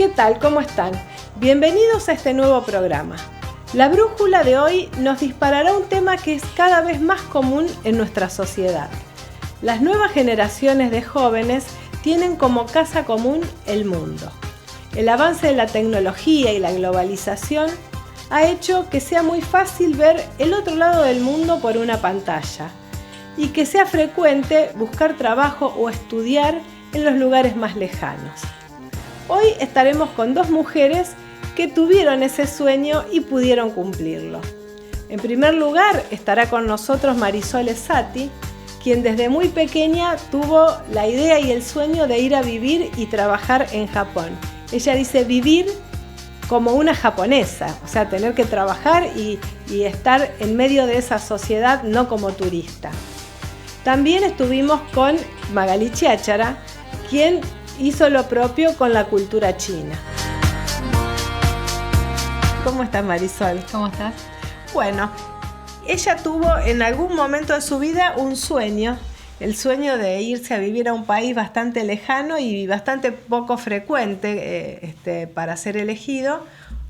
¿Qué tal? ¿Cómo están? Bienvenidos a este nuevo programa. La brújula de hoy nos disparará un tema que es cada vez más común en nuestra sociedad. Las nuevas generaciones de jóvenes tienen como casa común el mundo. El avance de la tecnología y la globalización ha hecho que sea muy fácil ver el otro lado del mundo por una pantalla y que sea frecuente buscar trabajo o estudiar en los lugares más lejanos. Hoy estaremos con dos mujeres que tuvieron ese sueño y pudieron cumplirlo. En primer lugar estará con nosotros Marisol Esati, quien desde muy pequeña tuvo la idea y el sueño de ir a vivir y trabajar en Japón. Ella dice vivir como una japonesa, o sea, tener que trabajar y estar en medio de esa sociedad, no como turista. También estuvimos con Magali Chiachara, quien hizo lo propio con la cultura china. ¿Cómo estás, Marisol? ¿Cómo estás? Bueno, ella tuvo en algún momento de su vida un sueño, el sueño de irse a vivir a un país bastante lejano y bastante poco frecuente para ser elegido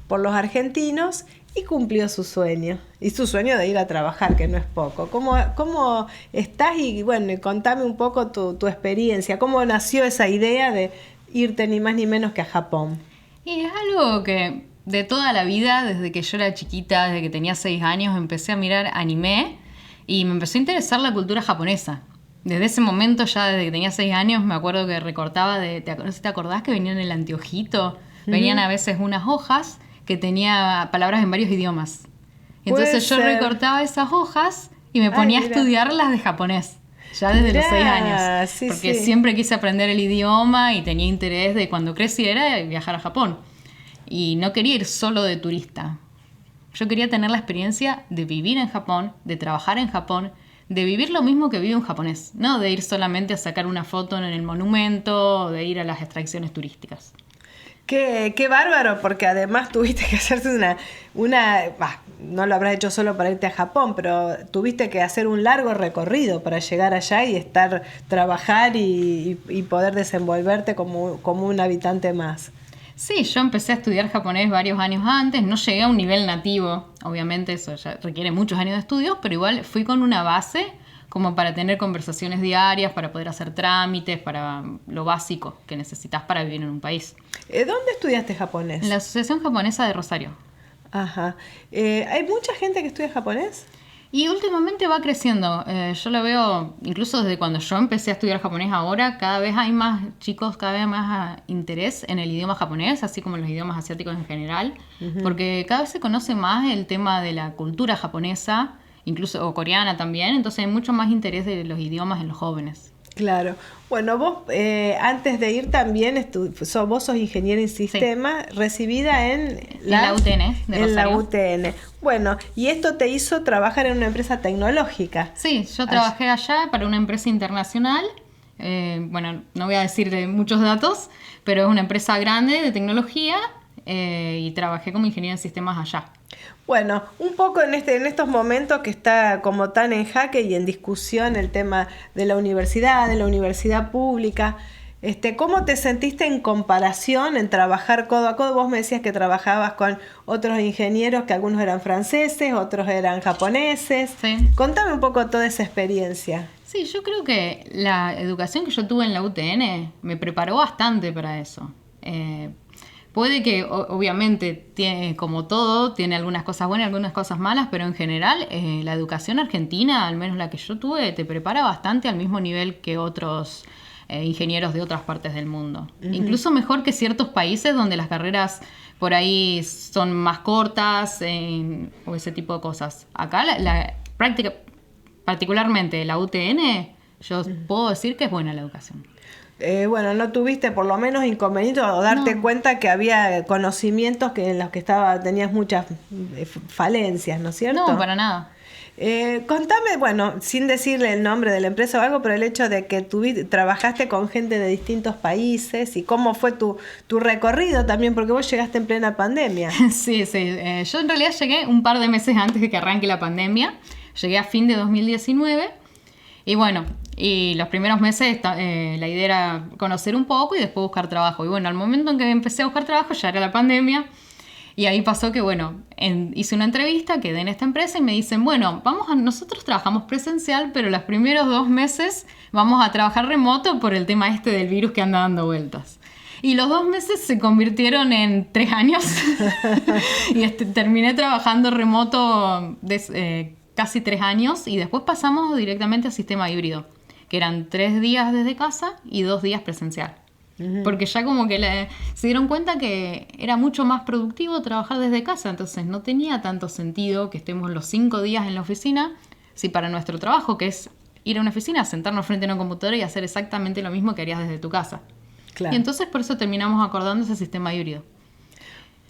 por los argentinos, y cumplió su sueño. Y su sueño de ir a trabajar, que no es poco. ¿Cómo estás? Y bueno, contame un poco tu experiencia. ¿Cómo nació esa idea de irte ni más ni menos que a Japón? Y es algo que de toda la vida, desde que yo era chiquita, desde que tenía 6 años, empecé a mirar anime y me empezó a interesar la cultura japonesa. Desde ese momento, ya desde que tenía 6 años, me acuerdo que recortaba no sé si te acordás que venían en el anteojito. Venían a veces unas hojas que tenía palabras en varios idiomas. Entonces yo recortaba esas hojas y me ponía a estudiarlas de japonés, ya desde los 6 años. Sí, porque sí. siempre quise aprender el idioma y tenía interés de cuando creciera viajar a Japón. Y no quería ir solo de turista. Yo quería tener la experiencia de vivir en Japón, de trabajar en Japón, de vivir lo mismo que vive un japonés. No de ir solamente a sacar una foto en el monumento o de ir a las atracciones turísticas. Qué bárbaro, porque además tuviste que hacerte no lo habrás hecho solo para irte a Japón, pero tuviste que hacer un largo recorrido para llegar allá y trabajar y poder desenvolverte como un habitante más. Sí, yo empecé a estudiar japonés varios años antes, no llegué a un nivel nativo, obviamente eso ya requiere muchos años de estudios, pero igual fui con una base como para tener conversaciones diarias, para poder hacer trámites, para lo básico que necesitas para vivir en un país. ¿Dónde estudiaste japonés? En la Asociación Japonesa de Rosario. Ajá. ¿Hay mucha gente que estudia japonés? Y últimamente va creciendo. Yo lo veo, incluso desde cuando yo empecé a estudiar japonés ahora, cada vez hay más chicos, cada vez más interés en el idioma japonés, así como en los idiomas asiáticos en general, porque cada vez se conoce más el tema de la cultura japonesa, incluso o coreana también, entonces hay mucho más interés de los idiomas en los jóvenes. Claro. Bueno, vos antes de ir también, vos sos ingeniera en sistemas, sí, recibida en la UTN de Rosario. En la UTN. Bueno, y esto te hizo trabajar en una empresa tecnológica. Sí, yo trabajé allá para una empresa internacional. Bueno, no voy a decir de muchos datos, pero es una empresa grande de tecnología y trabajé como ingeniera en sistemas allá. Bueno, un poco en estos momentos que está como tan en jaque y en discusión el tema de la universidad pública, ¿cómo te sentiste en comparación, en trabajar codo a codo? Vos me decías que trabajabas con otros ingenieros, que algunos eran franceses, otros eran japoneses. Sí. Contame un poco toda esa experiencia. Sí, yo creo que la educación que yo tuve en la UTN me preparó bastante para eso. Puede que, obviamente, como todo, tiene algunas cosas buenas y algunas cosas malas, pero en general la educación argentina, al menos la que yo tuve, te prepara bastante al mismo nivel que otros ingenieros de otras partes del mundo. Incluso mejor que ciertos países donde las carreras por ahí son más cortas o ese tipo de cosas. Acá la práctica, particularmente la UTN, yo puedo decir que es buena la educación. Bueno, no tuviste por lo menos inconvenientes o darte cuenta que había conocimientos en los que tenías muchas falencias, ¿no es cierto? No, para nada. Contame, bueno, sin decirle el nombre de la empresa o algo, pero el hecho de que trabajaste con gente de distintos países y cómo fue tu recorrido también, porque vos llegaste en plena pandemia. Sí. Yo en realidad llegué un par de meses antes de que arranque la pandemia. Llegué a fin de 2019 y bueno, Y los primeros meses la idea era conocer un poco y después buscar trabajo. Y bueno, al momento en que empecé a buscar trabajo ya era la pandemia. Y ahí pasó que, bueno, hice una entrevista, quedé en esta empresa y me dicen, bueno, nosotros trabajamos presencial, pero los primeros 2 meses vamos a trabajar remoto por el tema este del virus que anda dando vueltas. Y los 2 meses se convirtieron en 3 años y terminé trabajando remoto casi 3 años y después pasamos directamente al sistema híbrido, que eran 3 días desde casa y 2 días presencial. Porque ya como que se dieron cuenta que era mucho más productivo trabajar desde casa, entonces no tenía tanto sentido que estemos los 5 días en la oficina, si para nuestro trabajo, que es ir a una oficina, sentarnos frente a una computadora y hacer exactamente lo mismo que harías desde tu casa. Claro. Y entonces por eso terminamos acordando ese sistema híbrido.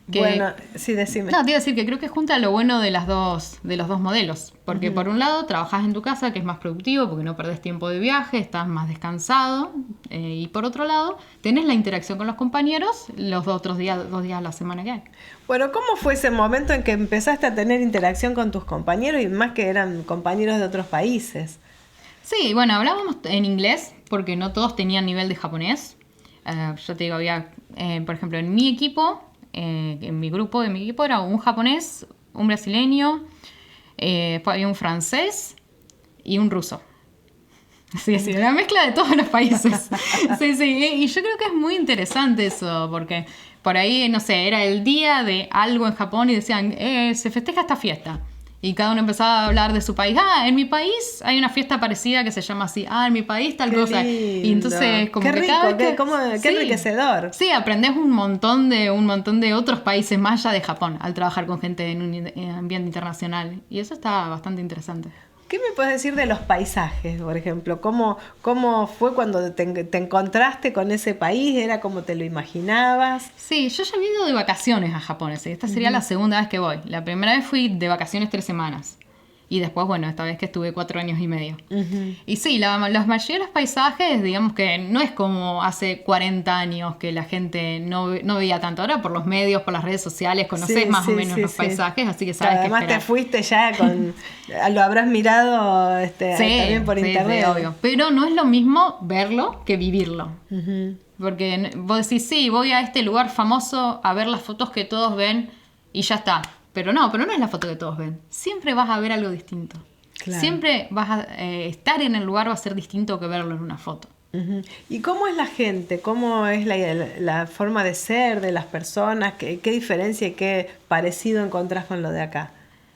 Bueno, sí, decime. No, te iba a decir que creo que junta lo bueno de los dos modelos. Porque por un lado trabajás en tu casa, que es más productivo porque no perdés tiempo de viaje, estás más descansado. Y por otro lado, tenés la interacción con los compañeros los 2 días a la semana que hay. Bueno, ¿cómo fue ese momento en que empezaste a tener interacción con tus compañeros y más que eran compañeros de otros países? Sí, bueno, hablábamos en inglés porque no todos tenían nivel de japonés. Yo te digo, había, por ejemplo, en mi equipo... en mi grupo era un japonés, un brasileño, después había un francés y un ruso. Sí, una mezcla de todos los países. Sí, y yo creo que es muy interesante eso, porque por ahí, no sé, era el día de algo en Japón y decían, se festeja esta fiesta. Y cada uno empezaba a hablar de su país. En mi país hay una fiesta parecida que se llama así. En mi país tal cosa. Lindo. Y entonces, como qué que rico, cada vez qué enriquecedor. Sí, aprendes un montón de otros países más allá de Japón al trabajar con gente en un ambiente internacional. Y eso está bastante interesante. ¿Qué me puedes decir de los paisajes, por ejemplo? ¿Cómo fue cuando te encontraste con ese país? ¿Era como te lo imaginabas? Sí, yo ya he ido de vacaciones a Japón. Esta sería la segunda vez que voy. La primera vez fui de vacaciones 3 semanas. Y después, bueno, esta vez que estuve 4 años y medio. Y sí, la mayoría de los paisajes, digamos que no es como hace 40 años que la gente no veía tanto. Ahora por los medios, por las redes sociales, conoces más o menos los paisajes, así que sabes además qué esperar. Te fuiste ya lo habrás mirado también por internet. Sí, obvio. Pero no es lo mismo verlo que vivirlo. Porque vos decís, sí, voy a este lugar famoso a ver las fotos que todos ven y ya está. Pero no es la foto que todos ven. Siempre vas a ver algo distinto. Claro. Siempre vas a estar en el lugar va a ser distinto que verlo en una foto. ¿Y cómo es la gente? ¿Cómo es la forma de ser de las personas? ¿Qué diferencia y qué parecido encontrás con lo de acá?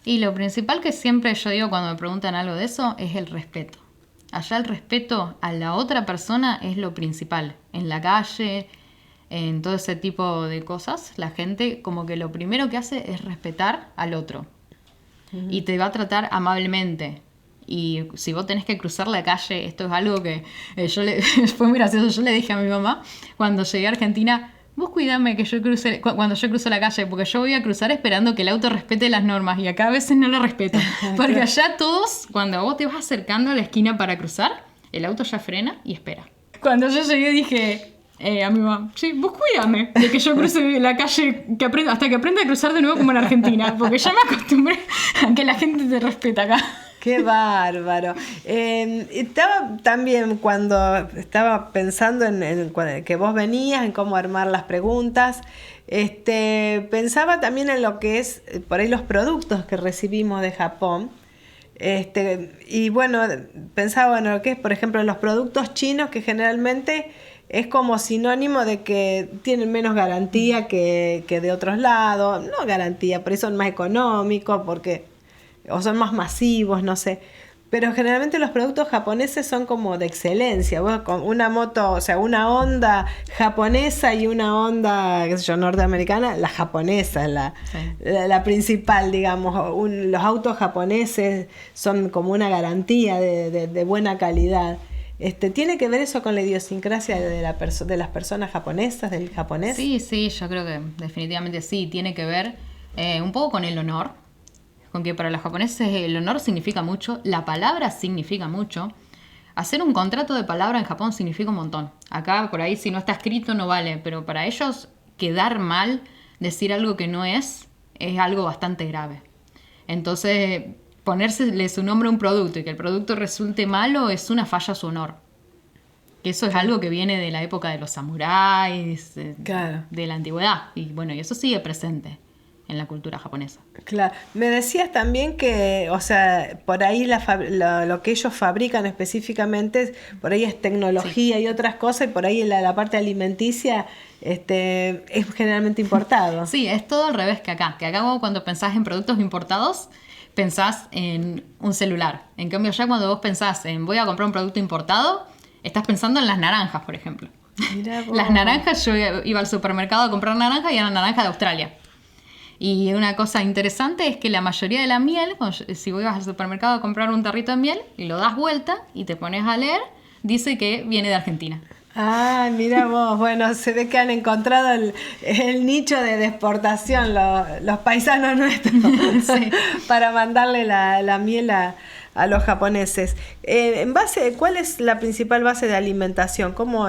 Y lo principal que siempre yo digo cuando me preguntan algo de eso es el respeto. Allá el respeto a la otra persona es lo principal. En la calle, en todo ese tipo de cosas, la gente como que lo primero que hace es respetar al otro. Y te va a tratar amablemente. Y si vos tenés que cruzar la calle, esto es algo que fue muy gracioso. Yo le dije a mi mamá cuando llegué a Argentina, vos cuidame que yo cruce cuando yo cruzo la calle, porque yo voy a cruzar esperando que el auto respete las normas y acá a veces no lo respetan. Porque allá todos, cuando vos te vas acercando a la esquina para cruzar, el auto ya frena y espera. Cuando yo llegué dije a mi mamá, sí, vos cuídame de que yo cruce la calle hasta que aprenda a cruzar de nuevo como en Argentina, porque ya me acostumbré a que la gente te respeta acá. ¡Qué bárbaro! Estaba también cuando estaba pensando en que vos venías, en cómo armar las preguntas, pensaba también en lo que es por ahí los productos que recibimos de Japón. Y bueno, pensaba en lo que es, por ejemplo, los productos chinos que generalmente es como sinónimo de que tienen menos garantía que de otros lados. No garantía, pero son más económicos o son más masivos, no sé. Pero generalmente los productos japoneses son como de excelencia. Vos con una moto, o sea, una Honda japonesa y una Honda, qué sé yo, norteamericana, la japonesa, la principal, digamos. Los autos japoneses son como una garantía de buena calidad. ¿Tiene que ver eso con la idiosincrasia de las personas japonesas, del japonés? Sí, yo creo que definitivamente sí, tiene que ver un poco con el honor. Con que para los japoneses el honor significa mucho, la palabra significa mucho. Hacer un contrato de palabra en Japón significa un montón. Acá, por ahí, si no está escrito no vale, pero para ellos quedar mal, decir algo que no es algo bastante grave. Entonces, ponérsele su nombre a un producto y que el producto resulte malo es una falla a su honor. Que eso es algo que viene de la época de los samuráis, Claro. de la antigüedad. Y bueno, y eso sigue presente en la cultura japonesa. Claro. Me decías también que, o sea, por ahí lo que ellos fabrican específicamente, por ahí es tecnología y otras cosas, y por ahí la parte alimenticia es generalmente importado. Sí, es todo al revés que acá. Que acá vos, cuando pensás en productos importados, pensás en un celular. En cambio, ya cuando vos pensás en voy a comprar un producto importado, estás pensando en las naranjas, por ejemplo. Mirá vos. Las naranjas, yo iba al supermercado a comprar naranjas y eran naranjas de Australia. Y una cosa interesante es que la mayoría de la miel, si vos ibas al supermercado a comprar un tarrito de miel y lo das vuelta y te pones a leer, dice que viene de Argentina. Ah, mira vos, bueno, se ve que han encontrado el nicho de exportación los paisanos nuestros Sí. para mandarle la miel a los japoneses. ¿Cuál es la principal base de alimentación? ¿Cómo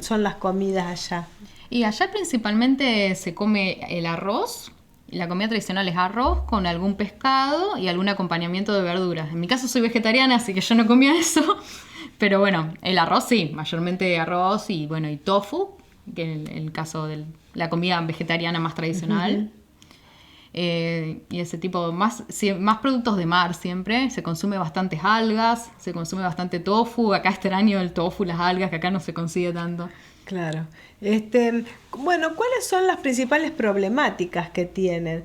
son las comidas allá? Y allá principalmente se come el arroz. La comida tradicional es arroz con algún pescado y algún acompañamiento de verduras. En mi caso soy vegetariana, así que yo no comía eso. Pero bueno, el arroz sí, mayormente arroz y bueno, y tofu, que es el caso de la comida vegetariana más tradicional. Y ese tipo, más productos de mar siempre. Se consume bastantes algas, se consume bastante tofu. Acá extraño el tofu, las algas, que acá no se consigue tanto. Claro. Bueno, ¿cuáles son las principales problemáticas que tienen?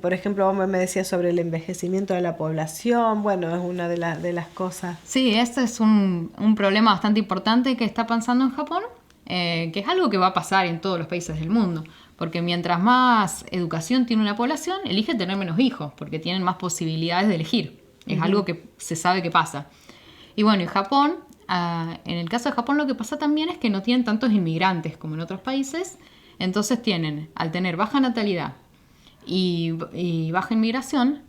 Por ejemplo, vos me decías sobre el envejecimiento de la población. Bueno, es una de las cosas. Sí, este es un problema bastante importante que está pasando en Japón, que es algo que va a pasar en todos los países del mundo. Porque mientras más educación tiene una población, elige tener menos hijos, porque tienen más posibilidades de elegir. Es algo que se sabe que pasa. Y bueno, en Japón, en el caso de Japón, lo que pasa también es que no tienen tantos inmigrantes como en otros países. Entonces al tener baja natalidad y baja inmigración,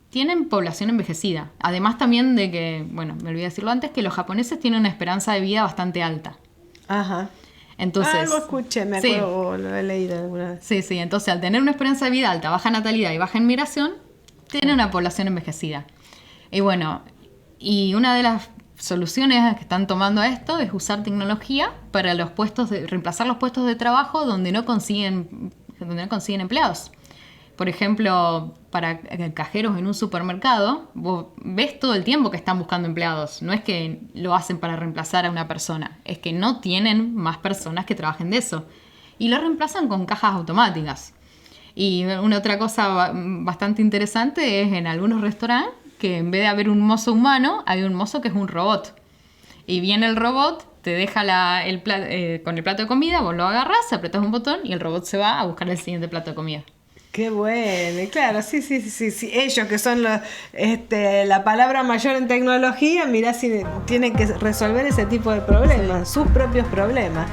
tienen población envejecida. Además también de que, bueno, me olvidé decirlo antes, que los japoneses tienen una esperanza de vida bastante alta. Ajá. Entonces, algo escuché, me acuerdo, o lo he leído alguna vez. Sí, entonces al tener una esperanza de vida alta, baja natalidad y baja inmigración, tiene una población envejecida. Y bueno, y una de las soluciones que están tomando a esto es usar tecnología para reemplazar los puestos de trabajo donde no consiguen empleados. Por ejemplo, para cajeros en un supermercado, vos ves todo el tiempo que están buscando empleados. No es que lo hacen para reemplazar a una persona, es que no tienen más personas que trabajen de eso. Y lo reemplazan con cajas automáticas. Y una otra cosa bastante interesante es en algunos restaurantes que en vez de haber un mozo humano, hay un mozo que es un robot. Y viene el robot, te deja con el plato de comida, vos lo agarrás, apretás un botón y el robot se va a buscar el siguiente plato de comida. Qué bueno, y claro, sí. Ellos que son la palabra mayor en tecnología, mirá si tienen que resolver ese tipo de problemas, sus propios problemas.